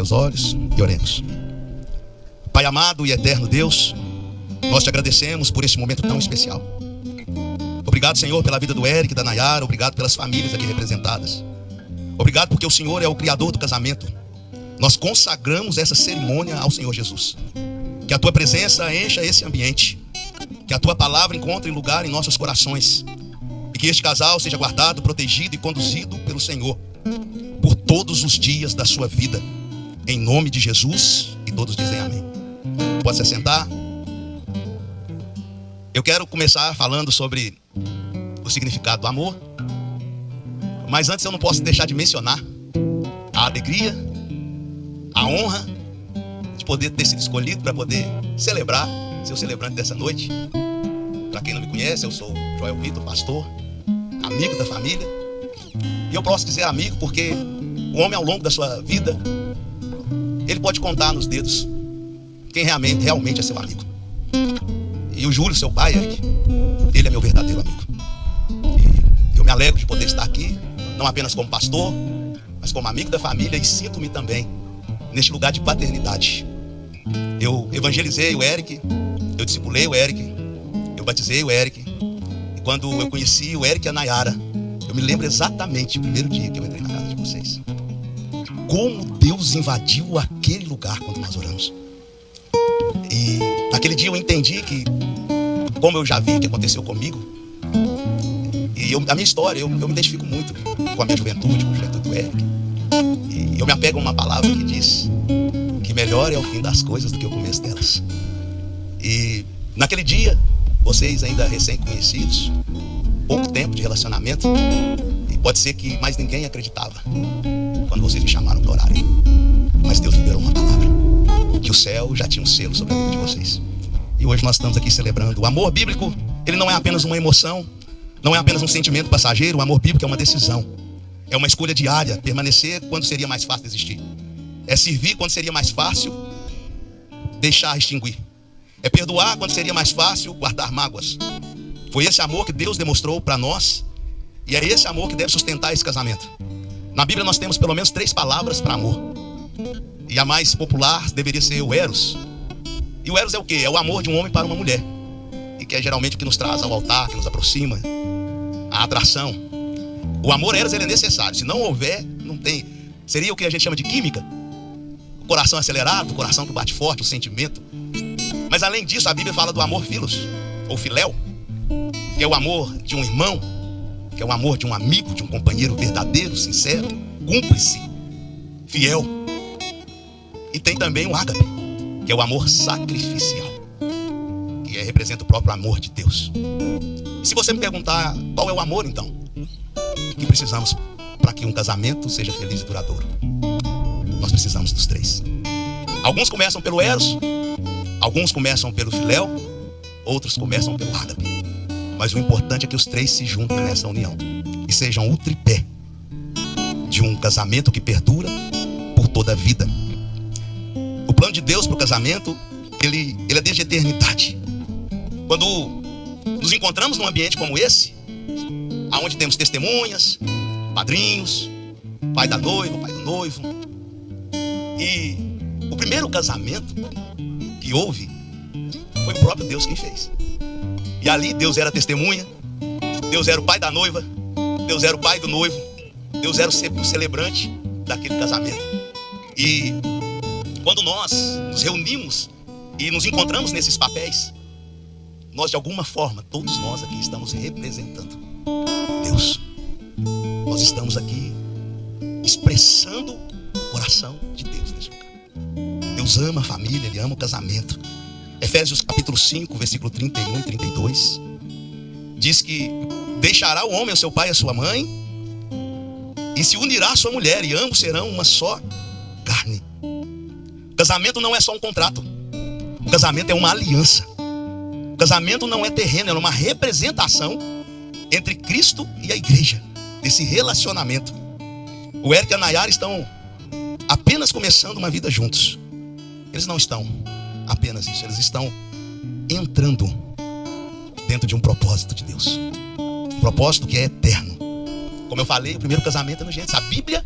Os olhos e oremos. Pai amado e eterno Deus, nós te agradecemos por esse momento tão especial. Obrigado, Senhor, pela vida do Eric, da Nayara. Obrigado pelas famílias aqui representadas. Obrigado porque o Senhor é o criador do casamento. Nós consagramos essa cerimônia ao Senhor Jesus. Que a tua presença encha esse ambiente, que a tua palavra encontre lugar em nossos corações, e que este casal seja guardado, protegido e conduzido pelo Senhor por todos os dias da sua vida, em nome de Jesus. E todos dizem amém. Pode se assentar. Eu quero começar falando sobre o significado do amor, mas antes eu não posso deixar de mencionar a alegria, a honra de poder ter sido escolhido para poder celebrar, ser o celebrante dessa noite. Para quem não me conhece, eu sou Joel Vitor, pastor, amigo da família. E eu posso dizer amigo porque o homem, ao longo da sua vida, ele pode contar nos dedos quem realmente é seu amigo. E o Júlio, seu pai, Eric, ele é meu verdadeiro amigo. E eu me alegro de poder estar aqui, não apenas como pastor, mas como amigo da família, e sinto-me também neste lugar de paternidade. Eu evangelizei o Eric, eu discipulei o Eric, eu batizei o Eric. E quando eu conheci o Eric e a Nayara, eu me lembro exatamente o primeiro dia que eu entrei na casa de vocês. Como Deus invadiu aquele lugar quando nós oramos. E naquele dia eu entendi que, como eu já vi que aconteceu comigo, e a minha história, eu me identifico muito com a minha juventude, com a juventude do Eric. E eu me apego a uma palavra que diz que melhor é o fim das coisas do que o começo delas. E naquele dia, vocês ainda recém-conhecidos, pouco tempo de relacionamento, e pode ser que mais ninguém acreditava quando vocês me chamaram para orarem. Mas Deus liberou uma palavra, que o céu já tinha um selo sobre a vida de vocês. E hoje nós estamos aqui celebrando. O amor bíblico, ele não é apenas uma emoção, não é apenas um sentimento passageiro. O amor bíblico é uma decisão, é uma escolha diária. Permanecer quando seria mais fácil desistir, é servir quando seria mais fácil deixar extinguir, é perdoar quando seria mais fácil guardar mágoas. Foi esse amor que Deus demonstrou para nós, e é esse amor que deve sustentar esse casamento. Na Bíblia nós temos pelo menos 3 palavras para amor, e a mais popular deveria ser o eros. E o eros é o quê? É o amor de um homem para uma mulher, e que é geralmente o que nos traz ao altar, que nos aproxima, a atração. O amor eros, ele é necessário. Se não houver, não tem. Seria o que a gente chama de química. O coração acelerado, o coração que bate forte, o sentimento. Mas além disso, a Bíblia fala do amor filos, ou filéu, que é o amor de um irmão, que é o amor de um amigo, de um companheiro verdadeiro, sincero, cúmplice, fiel. E tem também o ágape, que é o amor sacrificial, que representa o próprio amor de Deus. E se você me perguntar qual é o amor, então, que precisamos para que um casamento seja feliz e duradouro, nós precisamos dos 3. Alguns começam pelo eros, alguns começam pelo filéu, outros começam pelo ágape. Mas o importante é que os 3 se juntem nessa união e sejam o tripé de um casamento que perdura por toda a vida. O plano de Deus para o casamento, ele é desde a eternidade. Quando nos encontramos num ambiente como esse, onde temos testemunhas, padrinhos, pai da noiva, pai do noivo, e o primeiro casamento que houve foi o próprio Deus quem fez. E ali Deus era testemunha, Deus era o pai da noiva, Deus era o pai do noivo, Deus era o celebrante daquele casamento. E quando nós nos reunimos e nos encontramos nesses papéis, nós de alguma forma, todos nós aqui estamos representando Deus. Nós estamos aqui expressando o coração de Deus nesse lugar. Deus ama a família, Ele ama o casamento. Efésios capítulo 5, versículo 31 e 32 diz que deixará o homem o seu pai e a sua mãe e se unirá à sua mulher, e ambos serão uma só carne. O casamento não é só um contrato, o casamento é uma aliança. O casamento não é terreno, é uma representação entre Cristo e a igreja, desse relacionamento. O Eric e a Nayara estão apenas começando uma vida juntos. Eles não estão apenas isso, eles estão entrando dentro de um propósito de Deus, um propósito que é eterno. Como eu falei, o primeiro casamento é no Gênesis. A Bíblia,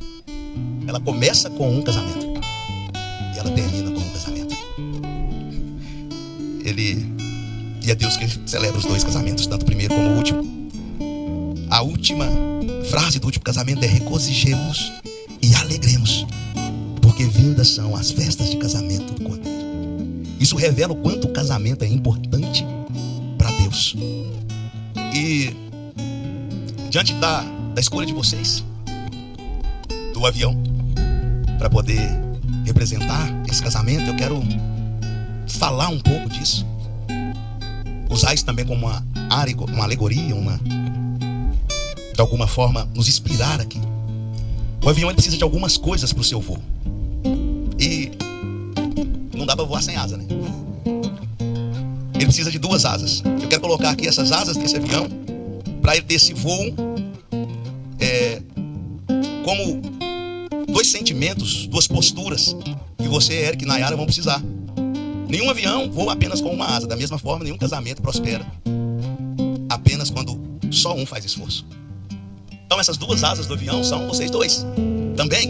ela começa com um casamento. E é Deus que celebra os dois casamentos, tanto o primeiro como o último. A última frase do último casamento é: regozijemos e alegremos, porque vindas são as festas de casamento do Cordeiro. Isso revela o quanto o casamento é importante para Deus. E diante da escolha de vocês, do avião, para poder representar esse casamento, eu quero falar um pouco disso. Usar isso também como uma alegoria, de alguma forma nos inspirar aqui. O avião ele precisa de algumas coisas para o seu voo. E não dá para voar sem asa, né? Ele precisa de duas asas. Eu quero colocar aqui essas asas desse avião para ele ter esse voo como dois sentimentos, duas posturas que você, Eric e Nayara, vão precisar. Nenhum avião voa apenas com uma asa. Da mesma forma, nenhum casamento prospera apenas quando só um faz esforço. Então essas duas asas do avião são vocês dois também.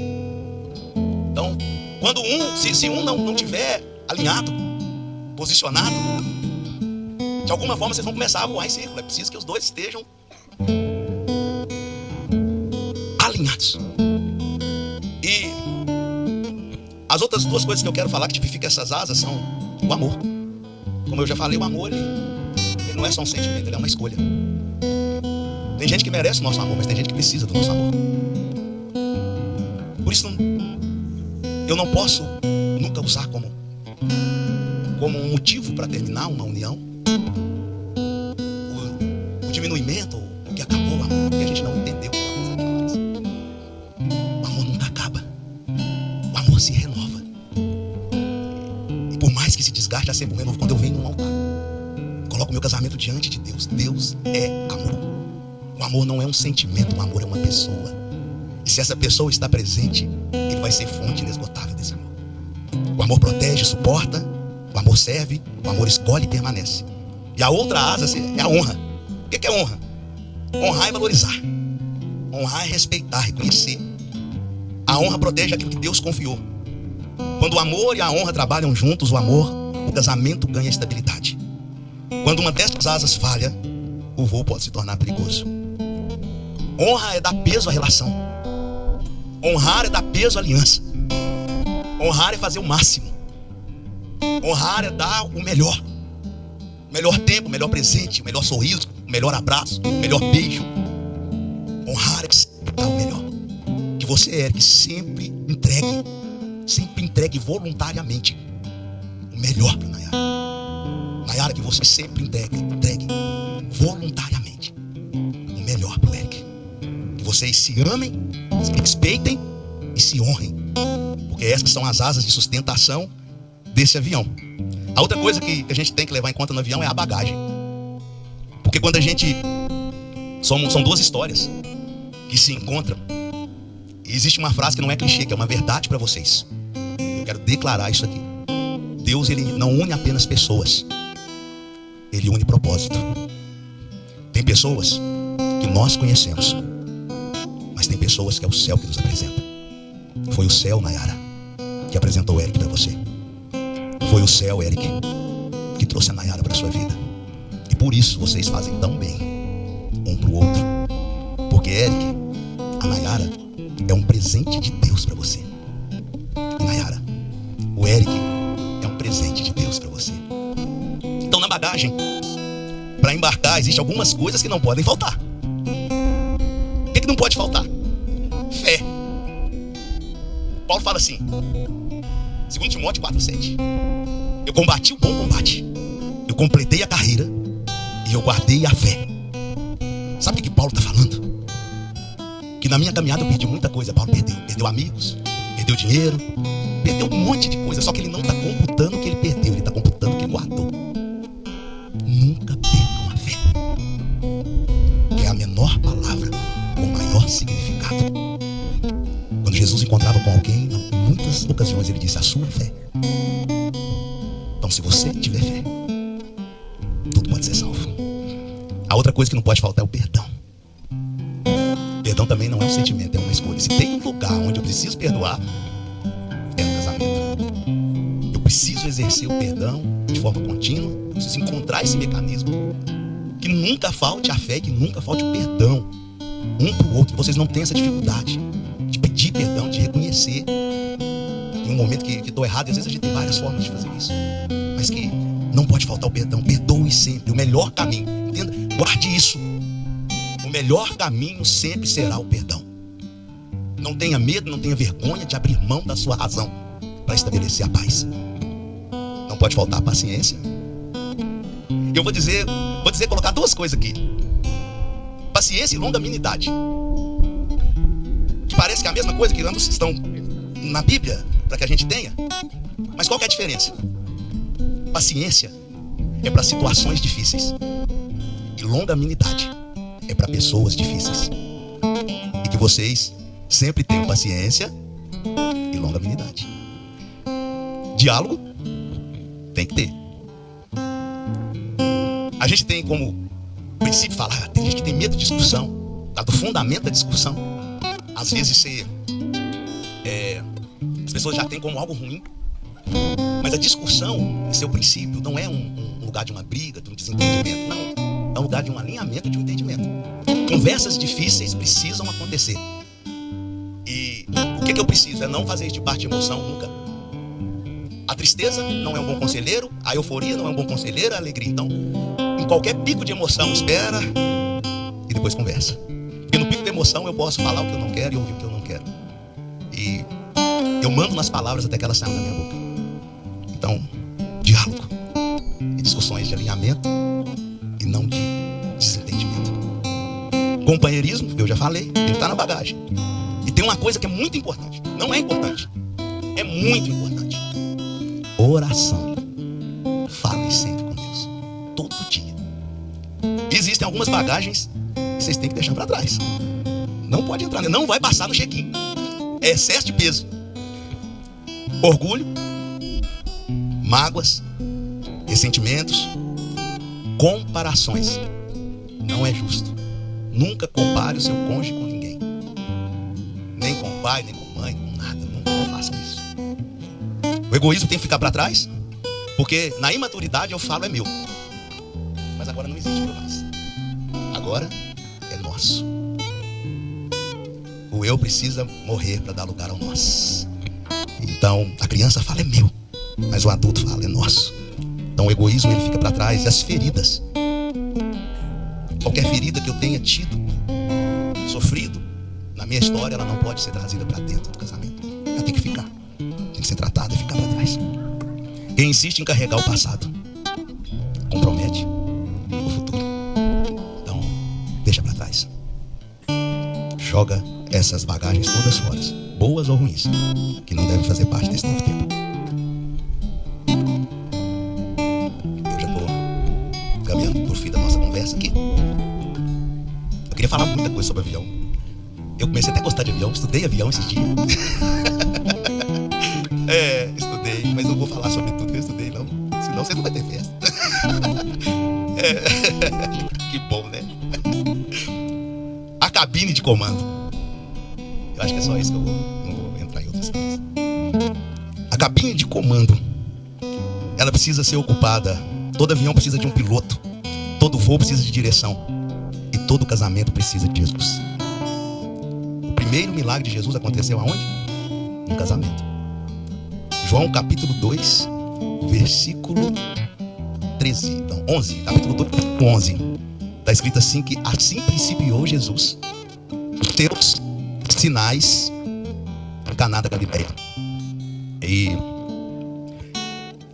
Então, quando se um não tiver alinhado, posicionado, de alguma forma vocês vão começar a voar em círculo. É preciso que os dois estejam alinhados. E as outras duas coisas que eu quero falar que tipificam essas asas são o amor. Como eu já falei, o amor ele não é só um sentimento, ele é uma escolha. Tem gente que merece o nosso amor, mas tem gente que precisa do nosso amor. Por isso eu não posso nunca usar como um motivo para terminar uma união o diminuimento, o que acabou o amor, porque a gente não entendeu que o amor faz. O amor nunca acaba. O amor se renova. E por mais que se desgaste, há sempre um renovo. Quando eu venho num altar, coloco meu casamento diante de Deus. Deus é amor. O amor não é um sentimento, o amor é uma pessoa. E se essa pessoa está presente, ele vai ser fonte inesgotável desse amor. O amor protege, suporta, o amor serve, o amor escolhe e permanece. E a outra asa é a honra. O que é honra? Honrar é valorizar. Honrar é respeitar, reconhecer. A honra protege aquilo que Deus confiou. Quando o amor e a honra trabalham juntos, o casamento ganha estabilidade. Quando uma dessas asas falha, o voo pode se tornar perigoso. Honra é dar peso à relação. Honrar é dar peso à aliança. Honrar é fazer o máximo. Honrar é dar o melhor. O melhor tempo, o melhor presente, o melhor sorriso, o melhor abraço, o melhor beijo. Honrar é dar o melhor. Que você, Eric, sempre entregue voluntariamente o melhor para Nayara. Nayara, que você sempre entregue voluntariamente o melhor para o Eric. Que vocês se amem, se respeitem e se honrem, porque essas são as asas de sustentação desse avião. A outra coisa que a gente tem que levar em conta no avião é a bagagem. Porque quando a gente... São duas histórias que se encontram. E existe uma frase que não é clichê, que é uma verdade para vocês. Eu quero declarar isso aqui. Deus, ele não une apenas pessoas. Ele une propósito. Tem pessoas que nós conhecemos, mas tem pessoas que é o céu que nos apresenta. Foi o céu, Nayara, que apresentou o Eric para você. Foi o céu, Eric, que trouxe a Nayara para sua vida. E por isso vocês fazem tão bem um para o outro. Porque Eric, a Nayara é um presente de Deus para você. E Nayara, o Eric é um presente de Deus para você. Então na bagagem, para embarcar, existem algumas coisas que não podem faltar. O que não pode faltar? Fé. Paulo fala assim, 2 Timóteo 4,7: eu combati o bom combate, eu completei a carreira e eu guardei a fé. Sabe o que Paulo está falando? Que na minha caminhada eu perdi muita coisa. Paulo perdeu amigos, perdeu dinheiro, perdeu um monte de coisa. Só que ele não está computando o que ele perdeu, ele está computando o que ele guardou. Nunca percam a fé, que é a menor palavra com o maior significado. Quando Jesus encontrava com alguém, em muitas ocasiões ele disse: a sua fé. Então se você tiver fé, tudo pode ser salvo. A outra coisa que não pode faltar é o perdão. Perdão também não é um sentimento, é uma escolha. Se tem um lugar onde eu preciso perdoar, é no casamento. Eu preciso exercer o perdão de forma contínua. Eu preciso encontrar esse mecanismo. Que nunca falte a fé, que nunca falte o perdão um para o outro. Vocês não têm essa dificuldade de pedir perdão, de reconhecer em um momento que estou errado. E às vezes a gente tem várias formas de fazer isso, mas que não pode faltar o perdão. Perdoe sempre. O melhor caminho, entenda, guarde isso. O melhor caminho sempre será o perdão. Não tenha medo, não tenha vergonha de abrir mão da sua razão para estabelecer a paz. Não pode faltar a paciência. Eu vou dizer, colocar duas coisas aqui: paciência e longanimidade, que parece que é a mesma coisa, que ambos estão na Bíblia para que a gente tenha. Mas qual que é a diferença? Paciência é para situações difíceis, e longanimidade é para pessoas difíceis. E que vocês sempre tenham paciência e longanimidade. Diálogo tem que ter. A gente tem como princípio falar, tem gente que tem medo de discussão, tá? Do fundamento da discussão. Às vezes as pessoas já têm como algo ruim. Mas a discussão, em seu princípio, não é um lugar de uma briga, de um desentendimento. Não, é um lugar de um alinhamento, de um entendimento. Conversas difíceis precisam acontecer. E o que eu preciso? É não fazer isso de parte de emoção nunca. A tristeza não é um bom conselheiro, a euforia não é um bom conselheiro, a alegria. Então, em qualquer pico de emoção, espera e depois conversa. Porque no pico de emoção eu posso falar o que eu não quero e ouvir o que eu não quero. E eu mando nas palavras até que elas saiam da minha boca. Então, diálogo e discussões de alinhamento e não de desentendimento. Companheirismo, eu já falei, tem que estar na bagagem. E tem uma coisa que é muito importante. Não é importante, é muito importante: oração. Fale sempre com Deus, todo dia. Existem algumas bagagens que vocês têm que deixar para trás. Não pode entrar, não vai passar no check-in. É excesso de peso. Orgulho, mágoas, ressentimentos, comparações. Não é justo. Nunca compare o seu cônjuge com ninguém. Nem com o pai, nem com a mãe, com nada. Nunca façam isso. O egoísmo tem que ficar para trás, porque na imaturidade eu falo é meu. Mas agora não existe meu mais. Agora é nosso. O eu precisa morrer para dar lugar ao nós. Então a criança fala é meu, mas o adulto fala é nosso. Então o egoísmo ele fica para trás. E as feridas, qualquer ferida que eu tenha tido, sofrido na minha história, ela não pode ser trazida para dentro do casamento. Ela tem que ficar, tem que ser tratada e ficar para trás. Quem insiste em carregar o passado compromete o futuro. Então deixa para trás. Joga essas bagagens todas fora, boas ou ruins, que não devem fazer parte desse novo tempo. Eu já estou caminhando por fim da nossa conversa aqui. Eu queria falar muita coisa sobre avião. Eu comecei até a gostar de avião, estudei avião esses dias. Estudei, mas não vou falar sobre tudo que eu estudei, não. Senão você não vai ter festa. Que bom, né? A cabine de comando. Eu acho que é só isso que eu vou. Não vou entrar em outras coisas. A cabine de comando, ela precisa ser ocupada. Todo avião precisa de um piloto. Todo voo precisa de direção. E todo casamento precisa de Jesus. O primeiro milagre de Jesus aconteceu aonde? No casamento. João capítulo 2, versículo 13. Não, 11. Capítulo 2, 11. Está escrito assim que assim principiou Jesus os seus sinais em Caná da Galileia. E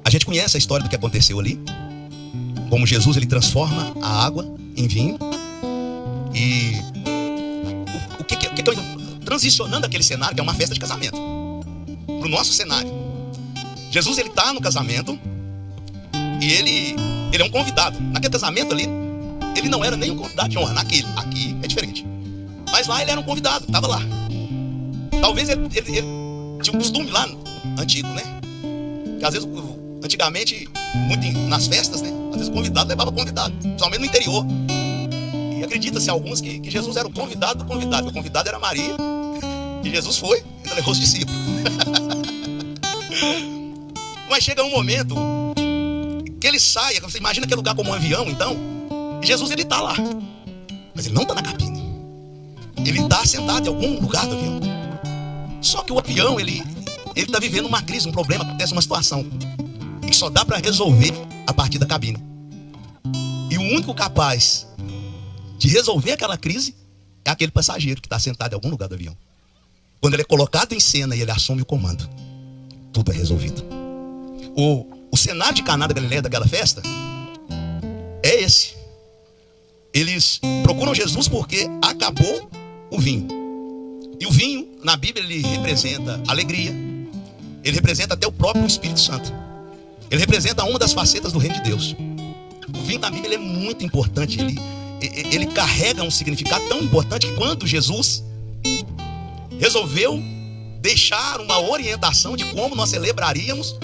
a gente conhece a história do que aconteceu ali. Como Jesus ele transforma a água em vinho. E o que eu transicionando aquele cenário, que é uma festa de casamento, para o nosso cenário. Jesus ele está no casamento e ele é um convidado. Naquele casamento ali, ele não era nem um convidado de honra. Aqui é diferente. Mas lá ele era um convidado, estava lá. Talvez ele tinha um costume lá antigo, né? Que às vezes, antigamente, muito nas festas, né? Às vezes o convidado levava convidado, principalmente no interior. E acredita-se alguns que Jesus era o convidado do convidado. O convidado era Maria. E Jesus foi, então levou os discípulos. Mas chega um momento que ele sai. Você imagina aquele lugar como um avião, então. E Jesus, ele está lá. Mas ele não está na cabine. Ele está sentado em algum lugar do avião. Só que o avião, ele está vivendo uma crise, um problema, acontece uma situação que só dá para resolver a partir da cabine. E o único capaz de resolver aquela crise é aquele passageiro que está sentado em algum lugar do avião. Quando ele é colocado em cena e ele assume o comando, tudo é resolvido. O cenário de Caná da Galileia, daquela festa, é esse. Eles procuram Jesus porque acabou o vinho. E o vinho, na Bíblia, ele representa alegria. Ele representa até o próprio Espírito Santo. Ele representa uma das facetas do reino de Deus. O vinho na Bíblia, ele é muito importante. Ele carrega um significado tão importante que quando Jesus resolveu deixar uma orientação de como nós celebraríamos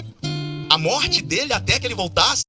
a morte dele até que ele voltasse,